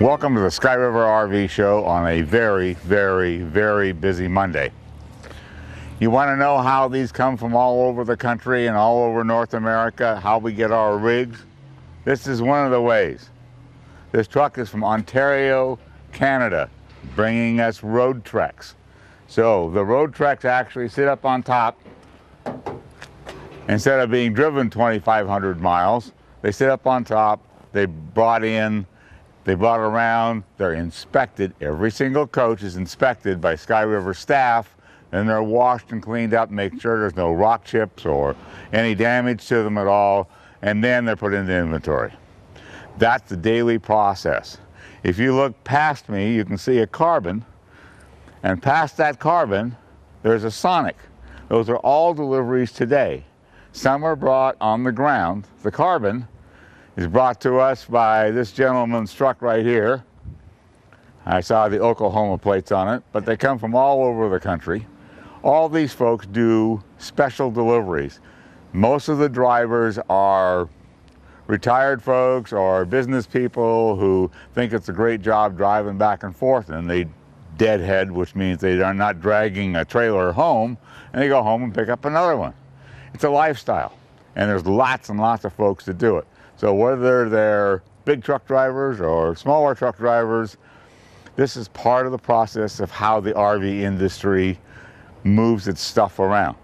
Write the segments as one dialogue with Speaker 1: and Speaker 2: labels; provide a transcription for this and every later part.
Speaker 1: Welcome to the Sky River RV Show on a very, very, very busy Monday. You want to know how these come from all over the country and all over North America, how we get our rigs? This is one of the ways. This truck is from Ontario, Canada, bringing us road treks. So the road treks actually sit up on top. Instead of being driven 2,500 miles, they sit up on top, they brought around, they're inspected. Every single coach is inspected by Sky River staff, and they're washed and cleaned up, make sure there's no rock chips or any damage to them at all, and then they're put into inventory. That's the daily process. If you look past me, you can see a carbon, and past that carbon, there's a Sonic. Those are all deliveries today. Some are brought on the ground. The carbon is brought to us by this gentleman's truck right here. I saw the Oklahoma plates on it, but they come from all over the country. All these folks do special deliveries. Most of the drivers are retired folks or business people who think it's a great job driving back and forth, and they deadhead, which means they are not dragging a trailer home, and they go home and pick up another one. It's a lifestyle, and there's lots and lots of folks that do it. So whether they're big truck drivers or smaller truck drivers, this is part of the process of how the RV industry moves its stuff around.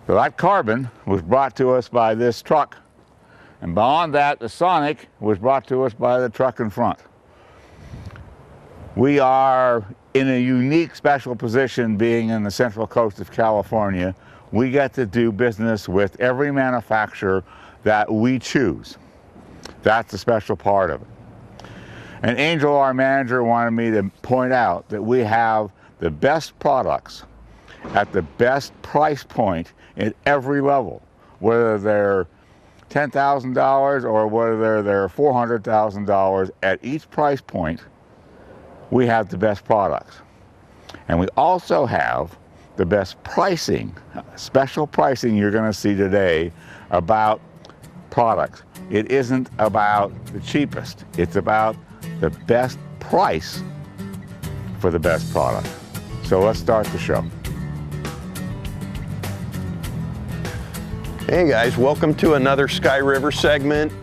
Speaker 1: So that carbon was brought to us by this truck, and beyond that, the Sonic was brought to us by the truck in front. We are in a unique special position being in the Central Coast of California. We get to do business with every manufacturer that we choose. That's the special part of it. And Angel, our manager, wanted me to point out that we have the best products at the best price point at every level, whether they're $10,000 or whether they're $400,000. At each price point, we have the best products. And we also have the best pricing, special pricing you're going to see today about products. It isn't about the cheapest, it's about the best price for the best product. So let's start the show.
Speaker 2: Hey guys, welcome to another Sky River segment.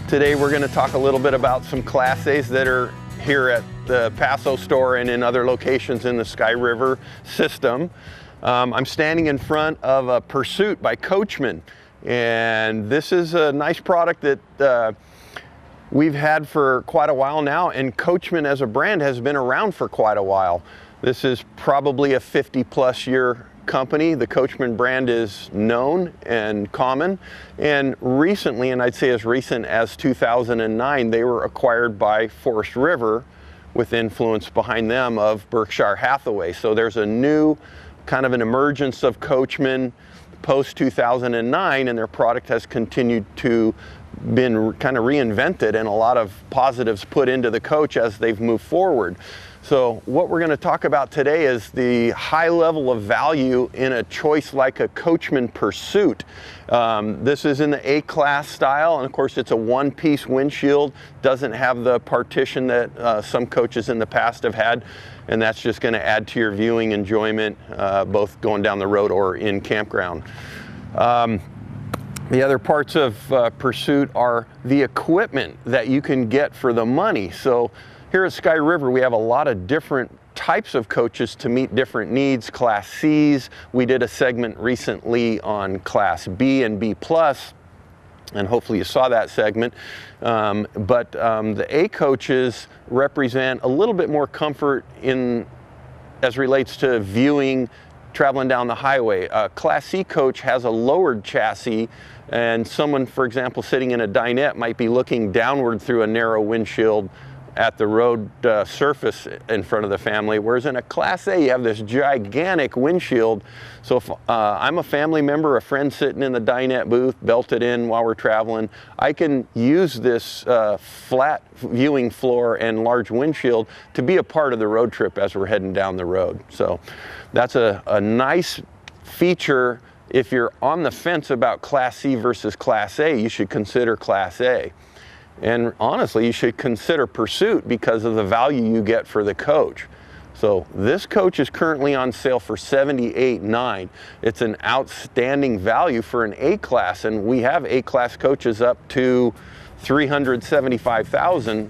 Speaker 2: Today we're going to talk a little bit about some Class A's that are here at the Paso store and in other locations in the Sky River system. I'm standing in front of a Pursuit by Coachmen, and this is a nice product that we've had for quite a while now, and Coachmen as a brand has been around for quite a while. This is probably a 50-plus year company. The Coachmen brand is known and common, and recently, and I'd say as recent as 2009, they were acquired by Forest River with influence behind them of Berkshire Hathaway. So there's a new kind of an emergence of Coachmen post 2009, and their product has continued to been kind of reinvented and a lot of positives put into the coach as they've moved forward. So what we're going to talk about today is the high level of value in a choice like a Coachmen Pursuit. This is in the A-Class style, and of course it's a one-piece windshield, doesn't have the partition that some coaches in the past have had, and that's just going to add to your viewing enjoyment, both going down the road or in campground. The other parts of Pursuit are the equipment that you can get for the money. So here at Sky River, we have a lot of different types of coaches to meet different needs. Class C's, we did a segment recently on Class B and B+, and hopefully you saw that segment. The A coaches represent a little bit more comfort as relates to viewing, traveling down the highway. A Class C coach has a lowered chassis, and someone, for example, sitting in a dinette might be looking downward through a narrow windshield at the road surface in front of the family, whereas in a Class A you have this gigantic windshield. So if I'm a family member, a friend sitting in the dinette booth, belted in while we're traveling, I can use this flat viewing floor and large windshield to be a part of the road trip as we're heading down the road. So that's a nice feature. If you're on the fence about Class C versus Class A, you should consider Class A. And honestly, you should consider Pursuit because of the value you get for the coach. So this coach is currently on sale for $78,900. It's an outstanding value for an A-class, and we have A-class coaches up to $375,000.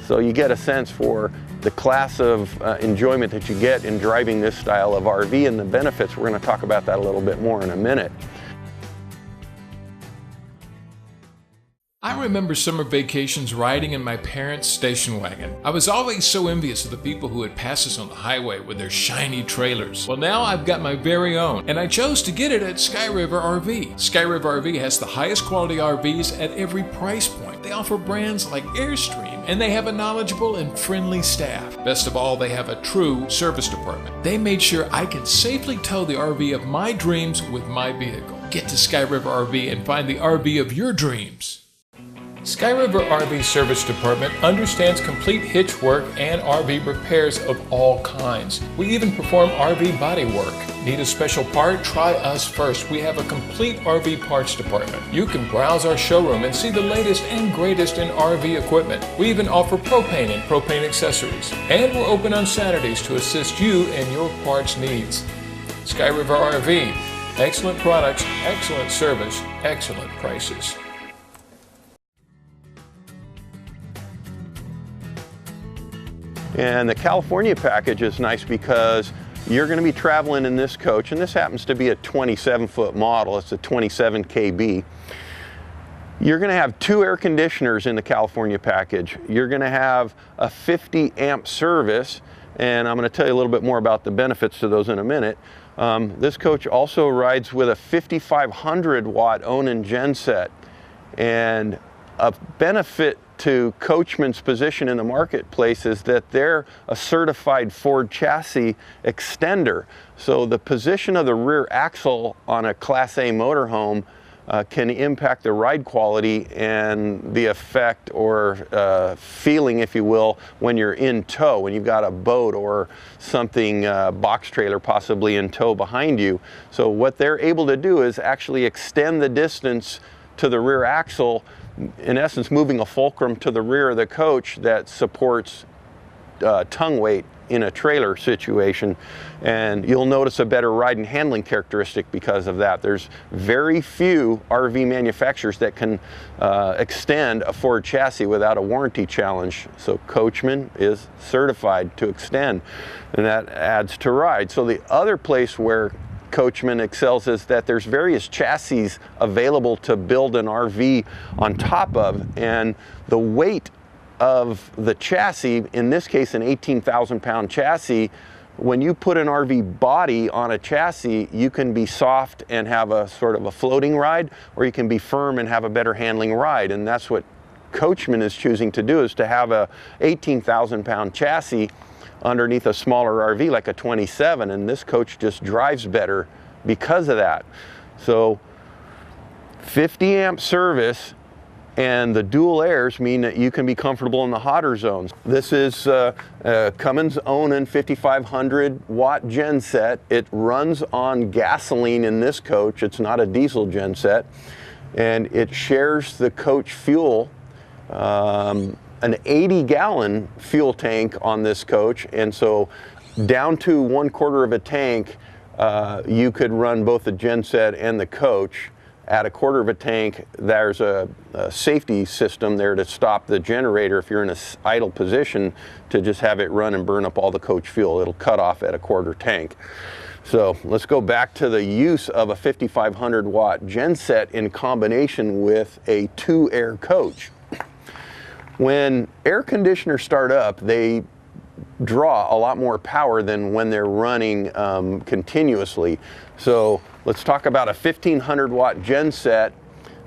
Speaker 2: So you get a sense for the class of enjoyment that you get in driving this style of RV and the benefits. We're going to talk about that a little bit more in a minute.
Speaker 3: I remember summer vacations riding in my parents' station wagon. I was always so envious of the people who would pass us on the highway with their shiny trailers. Well, now I've got my very own, and I chose to get it at Sky River RV. Sky River RV has the highest quality RVs at every price point. They offer brands like Airstream, and they have a knowledgeable and friendly staff. Best of all, they have a true service department. They made sure I could safely tow the RV of my dreams with my vehicle. Get to Sky River RV and find the RV of your dreams. Sky River RV Service Department understands complete hitch work and RV repairs of all kinds. We even perform RV body work. Need a special part? Try us first. We have a complete RV parts department. You can browse our showroom and see the latest and greatest in RV equipment. We even offer propane and propane accessories. And we're open on Saturdays to assist you in your parts needs. Sky River RV. Excellent products, excellent service, excellent prices.
Speaker 2: And the California package is nice because you're going to be traveling in this coach, and this happens to be a 27-foot model. It's a 27 KB. You're going to have 2 air conditioners in the California package. You're going to have a 50 amp service, and I'm going to tell you a little bit more about the benefits to those in a minute. This coach also rides with a 5,500 watt Onan genset, and a benefit to Coachman's position in the marketplace is that they're a certified Ford chassis extender. So the position of the rear axle on a Class A motorhome can impact the ride quality and the effect or feeling, if you will, when you're in tow, when you've got a boat or something, box trailer possibly in tow behind you. So what they're able to do is actually extend the distance to the rear axle, in essence moving a fulcrum to the rear of the coach that supports tongue weight in a trailer situation, and you'll notice a better ride and handling characteristic because of that. There's very few RV manufacturers that can extend a Ford chassis without a warranty challenge, so Coachman is certified to extend, and that adds to ride. So the other place where Coachman excels is that there's various chassis available to build an RV on top of, and the weight of the chassis, in this case an 18,000 pound chassis, when you put an RV body on a chassis, you can be soft and have a sort of a floating ride, or you can be firm and have a better handling ride, and that's what Coachman is choosing to do, is to have a 18,000 pound chassis underneath a smaller RV like a 27, and this coach just drives better because of that. So 50 amp service and the dual airs mean that you can be comfortable in the hotter zones. This is Cummins Onan 5,500 watt genset. It runs on gasoline in this coach. It's not a diesel genset, and it shares the coach fuel, an 80-gallon fuel tank on this coach, and so down to 1/4 of a tank, you could run both the genset and the coach. At 1/4 of a tank, there's a safety system there to stop the generator if you're in an idle position, to just have it run and burn up all the coach fuel. It'll cut off at 1/4 tank. So let's go back to the use of a 5,500 watt genset in combination with a 2-air coach. When air conditioners start up, they draw a lot more power than when they're running continuously. So let's talk about a 1,500 watt genset,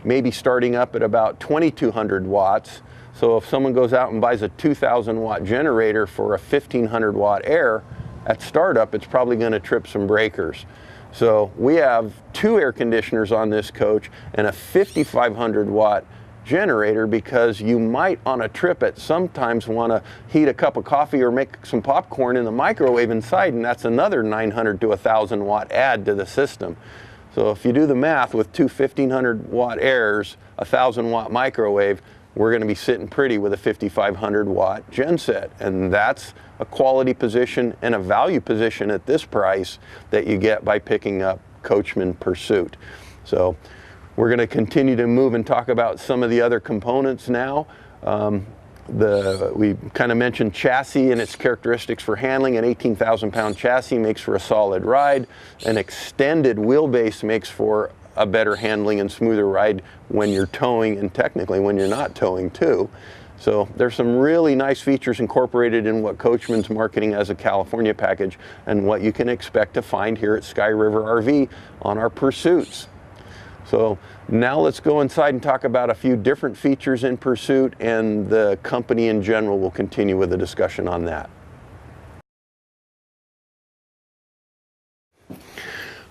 Speaker 2: maybe starting up at about 2,200 watts. So if someone goes out and buys a 2,000 watt generator for a 1,500 watt air, at startup it's probably going to trip some breakers. So we have 2 air conditioners on this coach and a 5,500 watt generator, because you might on a trip at sometimes want to heat a cup of coffee or make some popcorn in the microwave inside, and that's another 900 to 1,000 watt add to the system. So if you do the math with 2 1,500 watt airs, a 1,000 watt microwave, we're going to be sitting pretty with a 5,500 watt genset, and that's a quality position and a value position at this price that you get by picking up Coachman Pursuit. So we're going to continue to move and talk about some of the other components now. We kind of mentioned chassis and its characteristics for handling. An 18,000 pound chassis makes for a solid ride. An extended wheelbase makes for a better handling and smoother ride when you're towing, and technically when you're not towing too. So there's some really nice features incorporated in what Coachman's marketing as a California package, and what you can expect to find here at Sky River RV on our Pursuits. So now let's go inside and talk about a few different features in Pursuit, and the company in general will continue with a discussion on that.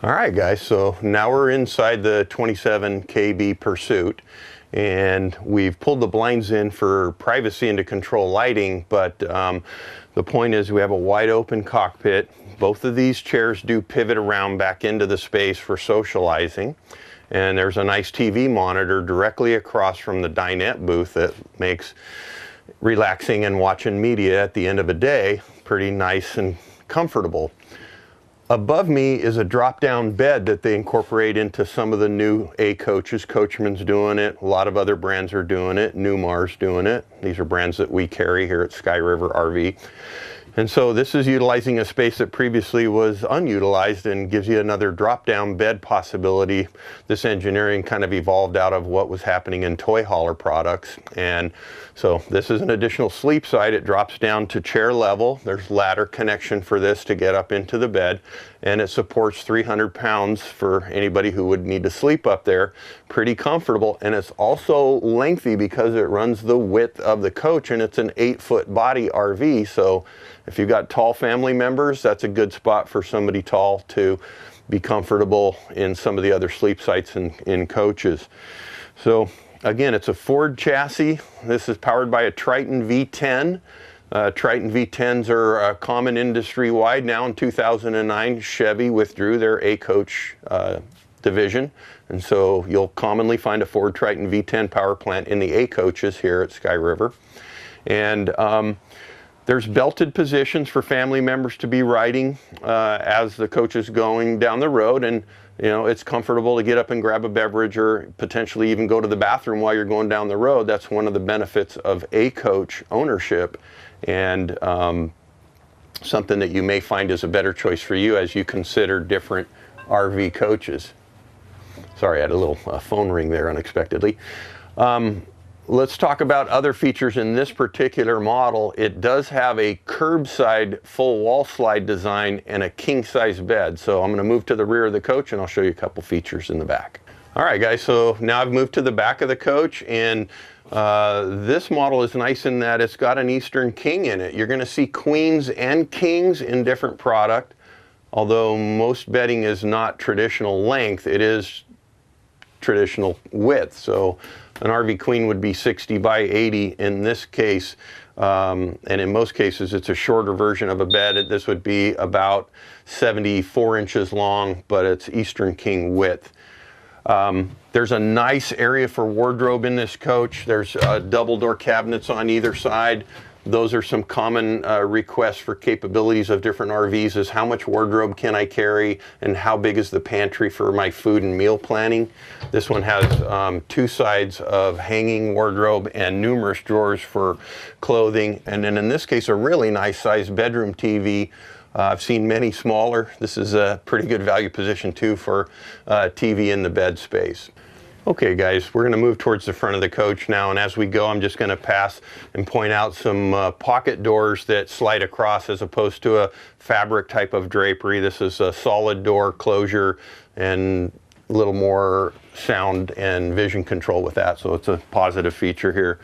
Speaker 2: All right, guys, so now we're inside the 27 KB Pursuit, and we've pulled the blinds in for privacy and to control lighting, but the point is we have a wide open cockpit. Both of these chairs do pivot around back into the space for socializing. And there's a nice TV monitor directly across from the dinette booth that makes relaxing and watching media at the end of a day pretty nice and comfortable. Above me is a drop-down bed that they incorporate into some of the new A coaches. Coachman's doing it. A lot of other brands are doing it. Newmar's doing it. These are brands that we carry here at Sky River RV. And so this is utilizing a space that previously was unutilized and gives you another drop-down bed possibility. This engineering kind of evolved out of what was happening in toy hauler products. And so this is an additional sleep side. It drops down to chair level. There's ladder connection for this to get up into the bed. And it supports 300 pounds for anybody who would need to sleep up there. Pretty comfortable. And it's also lengthy because it runs the width of the coach, and it's an 8-foot body RV. So if you've got tall family members, that's a good spot for somebody tall to be comfortable in some of the other sleep sites in coaches. So again, it's a Ford chassis. This is powered by a Triton V10. Triton V10s are common industry-wide now. In 2009, Chevy withdrew their A-Coach division, and so you'll commonly find a Ford Triton V10 power plant in the A-Coaches here at Sky River. And there's belted positions for family members to be riding as the coach is going down the road, and you know, it's comfortable to get up and grab a beverage or potentially even go to the bathroom while you're going down the road. That's one of the benefits of A-Coach ownership, and something that you may find is a better choice for you as you consider different RV coaches. Sorry, I had a little phone ring there unexpectedly. Let's talk about other features in this particular model. It does have a curbside full wall slide design and a king size bed. So I'm going to move to the rear of the coach and I'll show you a couple features in the back. All right, guys, so now I've moved to the back of the coach, and this model is nice in that it's got an Eastern King in it. You're going to see queens and kings in different product. Although most bedding is not traditional length, it is traditional width. So an RV queen would be 60 by 80 in this case, and in most cases it's a shorter version of a bed. This would be about 74 inches long, but it's Eastern King width. There's a nice area for wardrobe in this coach. There's double door cabinets on either side. Those are some common requests for capabilities of different RVs, is how much wardrobe can I carry and how big is the pantry for my food and meal planning. This one has two sides of hanging wardrobe and numerous drawers for clothing. And then in this case, a really nice sized bedroom TV. I've seen many smaller. This is a pretty good value position too for TV in the bed space. Okay guys, we're going to move towards the front of the coach now, and as we go I'm just going to pass and point out some pocket doors that slide across as opposed to a fabric type of drapery. This is a solid door closure and a little more sound and vision control with that, so it's a positive feature here.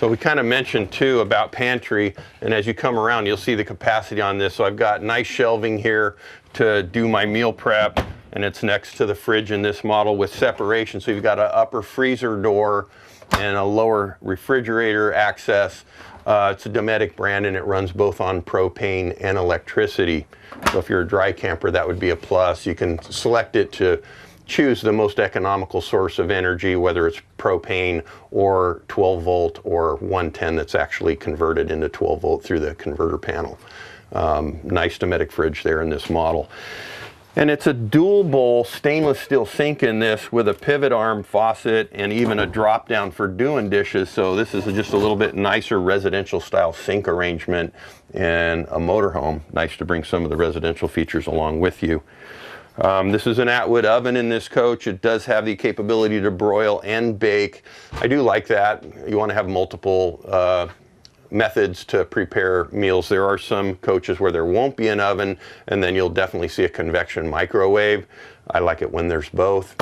Speaker 2: So we kind of mentioned too about pantry, and as you come around you'll see the capacity on this. So I've got nice shelving here to do my meal prep, and it's next to the fridge in this model with separation. So you've got an upper freezer door and a lower refrigerator access. It's a Dometic brand and it runs both on propane and electricity. So if you're a dry camper, that would be a plus. You can select it to choose the most economical source of energy, whether it's propane or 12 volt or 110 that's actually converted into 12 volt through the converter panel. Nice Dometic fridge there in this model. And it's a dual bowl stainless steel sink in this with a pivot arm faucet and even a drop down for doing dishes. So this is just a little bit nicer residential style sink arrangement in a motorhome. Nice to bring some of the residential features along with you. This is an Atwood oven in this coach. It does have the capability to broil and bake. I do like that. You want to have multiple methods to prepare meals. There are some coaches where there won't be an oven, and then you'll definitely see a convection microwave. I like it when there's both.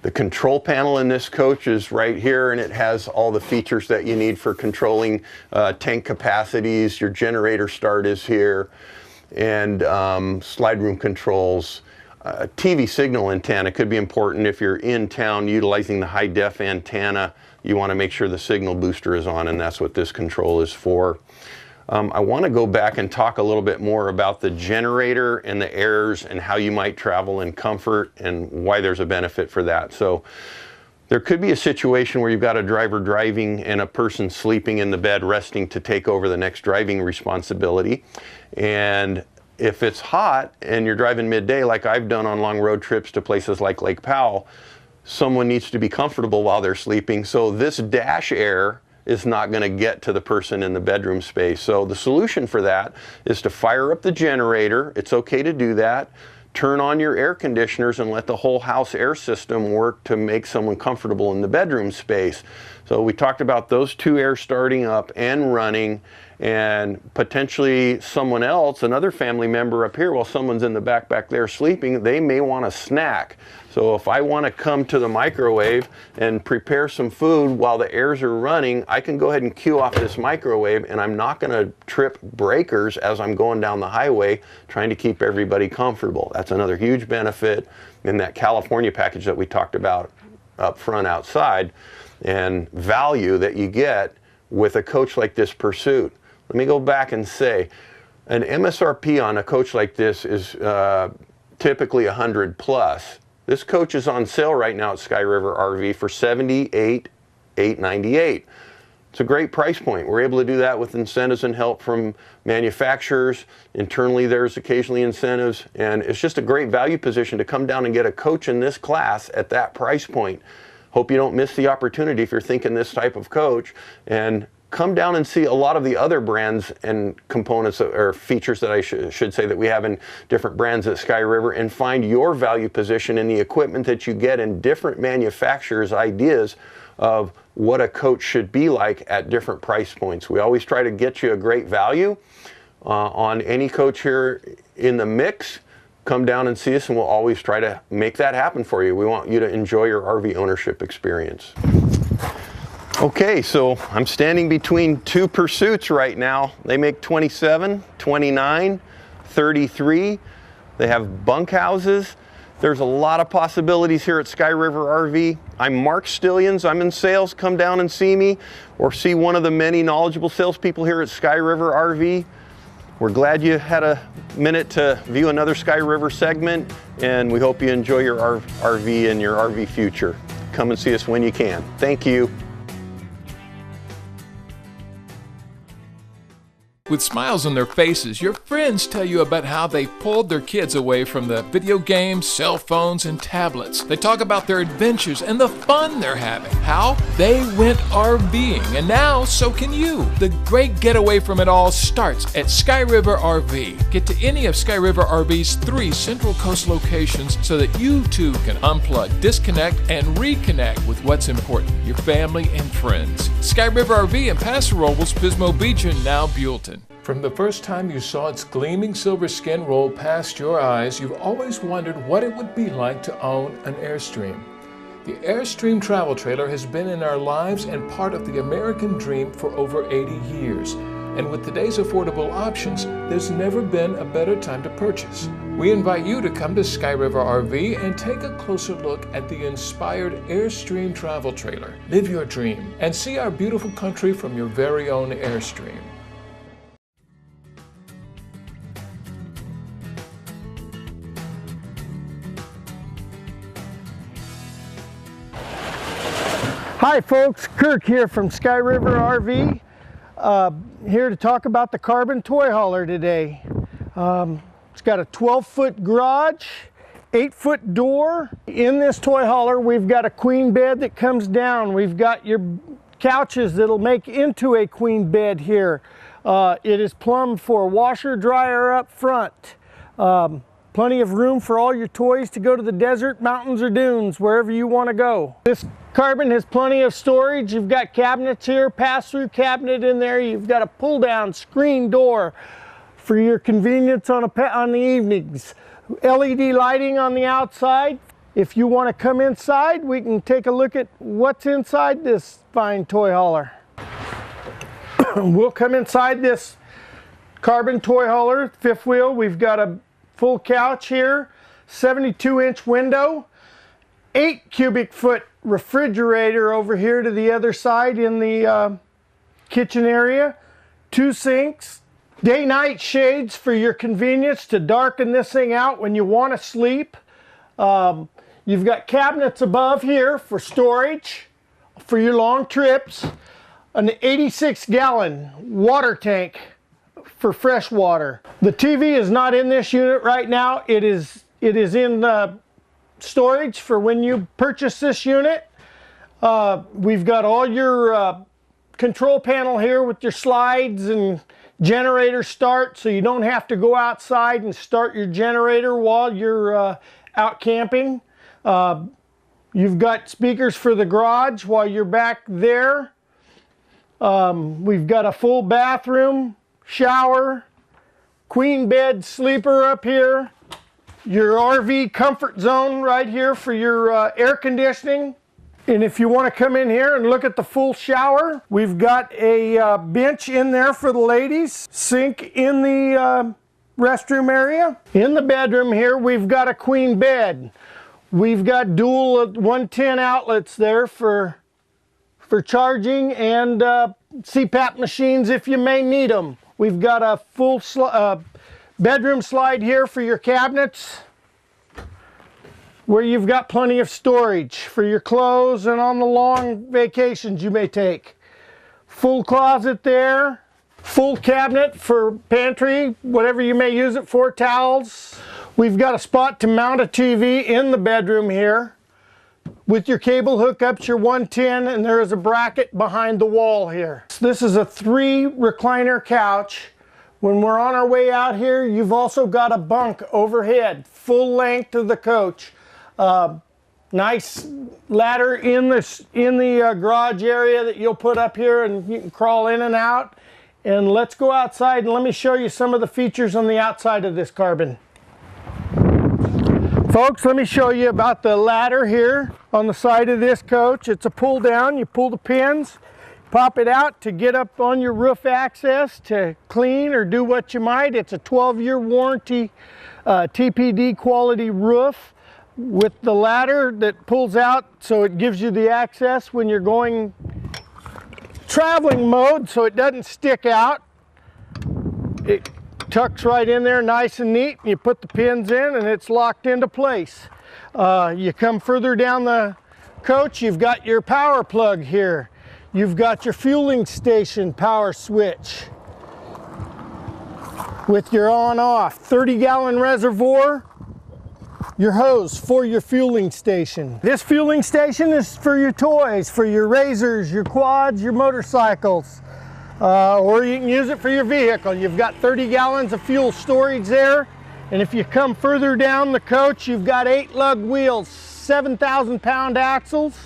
Speaker 2: The control panel in this coach is right here, and it has all the features that you need for controlling tank capacities. Your generator start is here, and slide room controls. TV signal antenna could be important if you're in town utilizing the high def antenna. You want to make sure the signal booster is on, and that's what this control is for. I want to go back and talk a little bit more about the generator and the airs and how you might travel in comfort and why there's a benefit for that. So there could be a situation where you've got a driver driving and a person sleeping in the bed resting to take over the next driving responsibility. And if it's hot and you're driving midday, like I've done on long road trips to places like Lake Powell, someone needs to be comfortable while they're sleeping. So this dash air is not going to get to the person in the bedroom space. So the solution for that is to fire up the generator. It's okay to do that. Turn on your air conditioners and let the whole house air system work to make someone comfortable in the bedroom space. So we talked about those two airs starting up and running, and potentially someone else, another family member up here, while someone's in the back there sleeping, they may want a snack. So if I want to come to the microwave and prepare some food while the airs are running, I can go ahead and cue off this microwave, and I'm not going to trip breakers as I'm going down the highway trying to keep everybody comfortable. That's another huge benefit in that California package that we talked about up front outside, and value that you get with a coach like this Pursuit. Let me go back and say, an MSRP on a coach like this is typically $100 plus. This coach is on sale right now at Sky River RV for $78,898. It's a great price point. We're able to do that with incentives and help from manufacturers. Internally, there's occasionally incentives, and it's just a great value position to come down and get a coach in this class at that price point. Hope you don't miss the opportunity if you're thinking this type of coach, and come down and see a lot of the other brands and components or features that I should say that we have in different brands at Sky River, and find your value position in the equipment that you get in different manufacturers' ideas of what a coach should be like at different price points. We always try to get you a great value on any coach here in the mix. Come down and see us, and we'll always try to make that happen for you. We want you to enjoy your RV ownership experience. Okay, so I'm standing between two Pursuits right now. They make 27, 29, 33. They have bunkhouses. There's a lot of possibilities here at Sky River RV. I'm Mark Stillions. I'm in sales. Come down and see me, or see one of the many knowledgeable salespeople here at Sky River RV. We're glad you had a minute to view another Sky River segment, and we hope you enjoy your RV and your RV future. Come and see us when you can. Thank you.
Speaker 3: With smiles on their faces, your friends tell you about how they pulled their kids away from the video games, cell phones, and tablets. They talk about their adventures and the fun they're having. How? They went RVing, and now so can you. The great getaway from it all starts at Sky River RV. Get to any of Sky River RV's 3 Central Coast locations so that you too can unplug, disconnect, and reconnect with what's important, your family and friends. Sky River RV in Paso Robles, Pismo Beach, and now Buellton. From the first time you saw its gleaming silver skin roll past your eyes, you've always wondered what it would be like to own an Airstream. The Airstream travel trailer has been in our lives and part of the American dream for over 80 years. And with today's affordable options, there's never been a better time to purchase. We invite you to come to Sky River RV and take a closer look at the inspired Airstream travel trailer. Live your dream and see our beautiful country from your very own Airstream.
Speaker 4: Hi folks, Kirk here from SRRV RV. Here to talk about the carbon toy hauler today. It's got a 12-foot garage, 8-foot door. In this toy hauler we've got a queen bed that comes down. We've got your couches that'll make into a queen bed here. It is plumbed for washer dryer up front. Plenty of room for all your toys to go to the desert, mountains, or dunes, wherever you want to go. This carbon has plenty of storage. You've got cabinets here, pass-through cabinet in there. You've got a pull-down screen door for your convenience on the evenings. LED lighting on the outside. If you want to come inside, we can take a look at what's inside this fine toy hauler. We'll come inside this carbon toy hauler, fifth wheel. We've got a full couch here, 72-inch window, 8 cubic foot refrigerator over here to the other side in the kitchen area, 2 sinks, day-night shades for your convenience to darken this thing out when you want to sleep. You've got cabinets above here for storage for your long trips, an 86-gallon water tank for fresh water. The TV is not in this unit right now. It is in storage for when you purchase this unit. We've got all your control panel here with your slides and generator start, so you don't have to go outside and start your generator while you're out camping. You've got speakers for the garage while you're back there. We've got a full bathroom, shower, queen bed sleeper up here, your RV comfort zone right here for your air conditioning. And if you want to come in here and look at the full shower, we've got a bench in there for the ladies, sink in the restroom area. In the bedroom here, we've got a queen bed. We've got dual 110 outlets there for charging and CPAP machines if you may need them. We've got a full bedroom slide here for your cabinets, where you've got plenty of storage for your clothes and on the long vacations you may take. Full closet there, full cabinet for pantry, whatever you may use it for, towels. We've got a spot to mount a TV in the bedroom here with your cable hookups, your 110, and there is a bracket behind the wall here. So this is a 3 recliner couch. When we're on our way out here, you've also got a bunk overhead, full length of the coach. Nice ladder in the garage area that you'll put up here, and you can crawl in and out. And let's go outside and let me show you some of the features on the outside of this carbon. Folks, let me show you about the ladder here on the side of this coach. It's a pull down. You pull the pins, pop it out to get up on your roof access to clean or do what you might. It's a 12-year warranty TPD quality roof with the ladder that pulls out, so it gives you the access when you're going traveling mode, so it doesn't stick out. It tucks right in there nice and neat. You put the pins in and it's locked into place. You come further down the coach, you've got your power plug here. You've got your fueling station power switch with your on-off 30-gallon reservoir, your hose for your fueling station. This fueling station is for your toys, for your razors, your quads, your motorcycles, or you can use it for your vehicle. You've got 30 gallons of fuel storage there, and if you come further down the coach, you've got 8 lug wheels, 7,000-pound axles.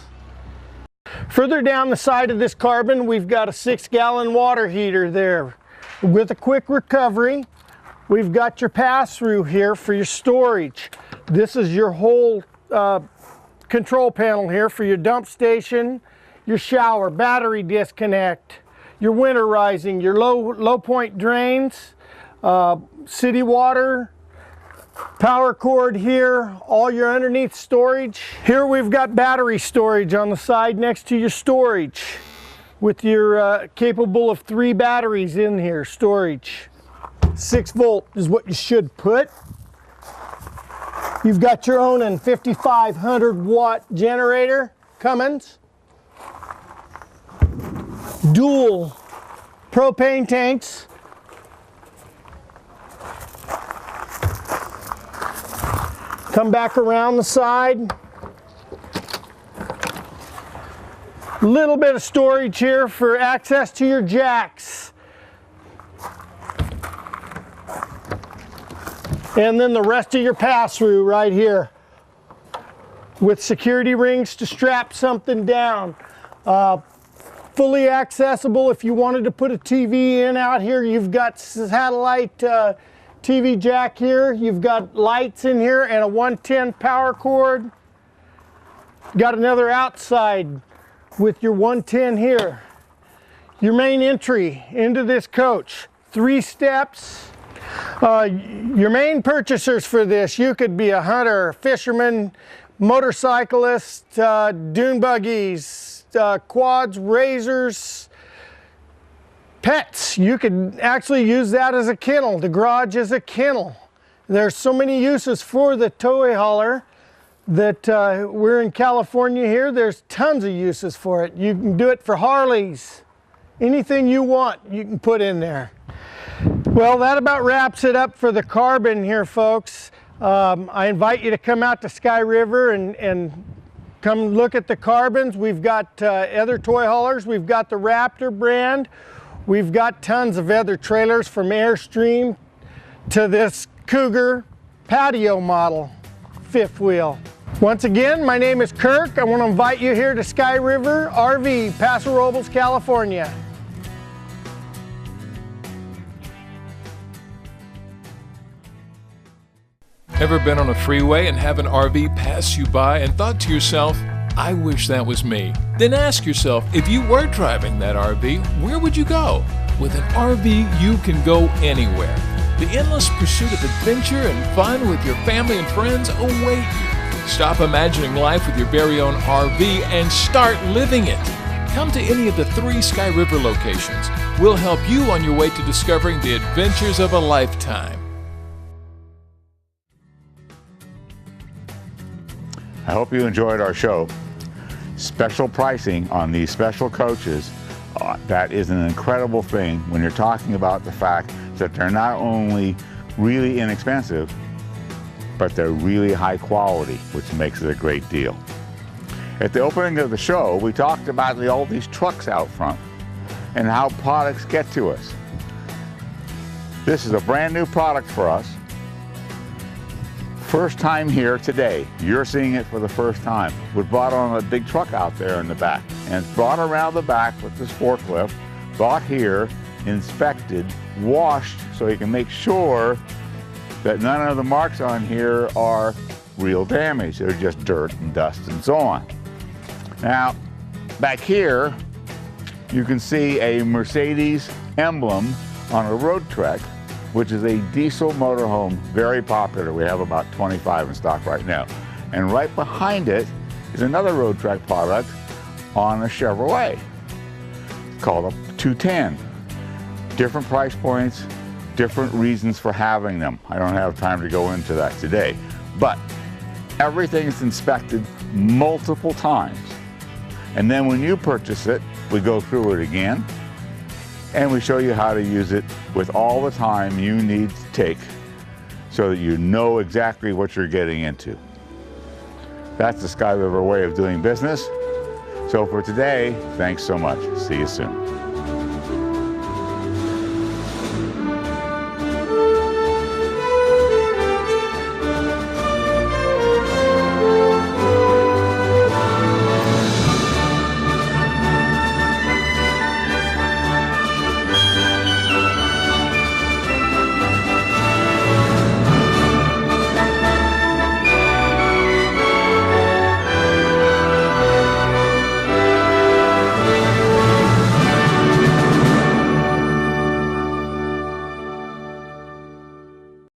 Speaker 4: Further down the side of this carbon, we've got a 6-gallon water heater there with a quick recovery. We've got your pass-through here for your storage. This is your whole control panel here for your dump station, your shower, battery disconnect, your winterizing, your low point drains, city water, power cord here, all your underneath storage. Here we've got battery storage on the side next to your storage with your capable of 3 batteries in here, storage. 6 volt is what you should put. You've got your own 5500 watt generator, Cummins. dual propane tanks. Come back around the side. Little bit of storage here for access to your jacks. And then the rest of your pass-through right here with security rings to strap something down. Fully accessible if you wanted to put a TV in out here. You've got satellite TV jack here. You've got lights in here and a 110 power cord. Got another outside with your 110 here. Your main entry into this coach, 3 steps. Your main purchasers for this, you could be a hunter, fisherman, motorcyclist, dune buggies, quads, razors, pets. You could actually use that as a kennel. The garage is a kennel. There's so many uses for the toy hauler that we're in California here. There's tons of uses for it. You can do it for Harleys. Anything you want, you can put in there. Well, that about wraps it up for the Carbon here, folks. I invite you to come out to Sky River and come look at the Carbons. We've got other toy haulers. We've got the Raptor brand. We've got tons of other trailers from Airstream to this Cougar patio model, 5th wheel. Once again, my name is Kirk. I want to invite you here to Sky River RV, Paso Robles, California.
Speaker 3: Ever been on a freeway and have an RV pass you by and thought to yourself, I wish that was me? Then ask yourself, if you were driving that RV, where would you go? With an RV, you can go anywhere. The endless pursuit of adventure and fun with your family and friends await you. Stop imagining life with your very own RV and start living it. Come to any of the 3 Sky River locations. We'll help you on your way to discovering the adventures of a lifetime.
Speaker 1: I hope you enjoyed our show. Special pricing on these special coaches, that is an incredible thing when you're talking about the fact that they're not only really inexpensive, but they're really high quality, which makes it a great deal. At the opening of the show, we talked about all these trucks out front and how products get to us. This is a brand new product for us. First time here today. You're seeing it for the first time. We brought on a big truck out there in the back, and it's brought around the back with this forklift, brought here, inspected, washed, so you can make sure that none of the marks on here are real damage. They're just dirt and dust and so on. Now, back here, you can see a Mercedes emblem on a road trek, which is a diesel motorhome, very popular. We have about 25 in stock right now. And right behind it is another road track product on a Chevrolet called a 210. Different price points, different reasons for having them. I don't have time to go into that today, but everything is inspected multiple times. And then when you purchase it, we go through it again, and we show you how to use it with all the time you need to take so that you know exactly what you're getting into. That's the Sky River way of doing business. So for today, thanks so much. See you soon.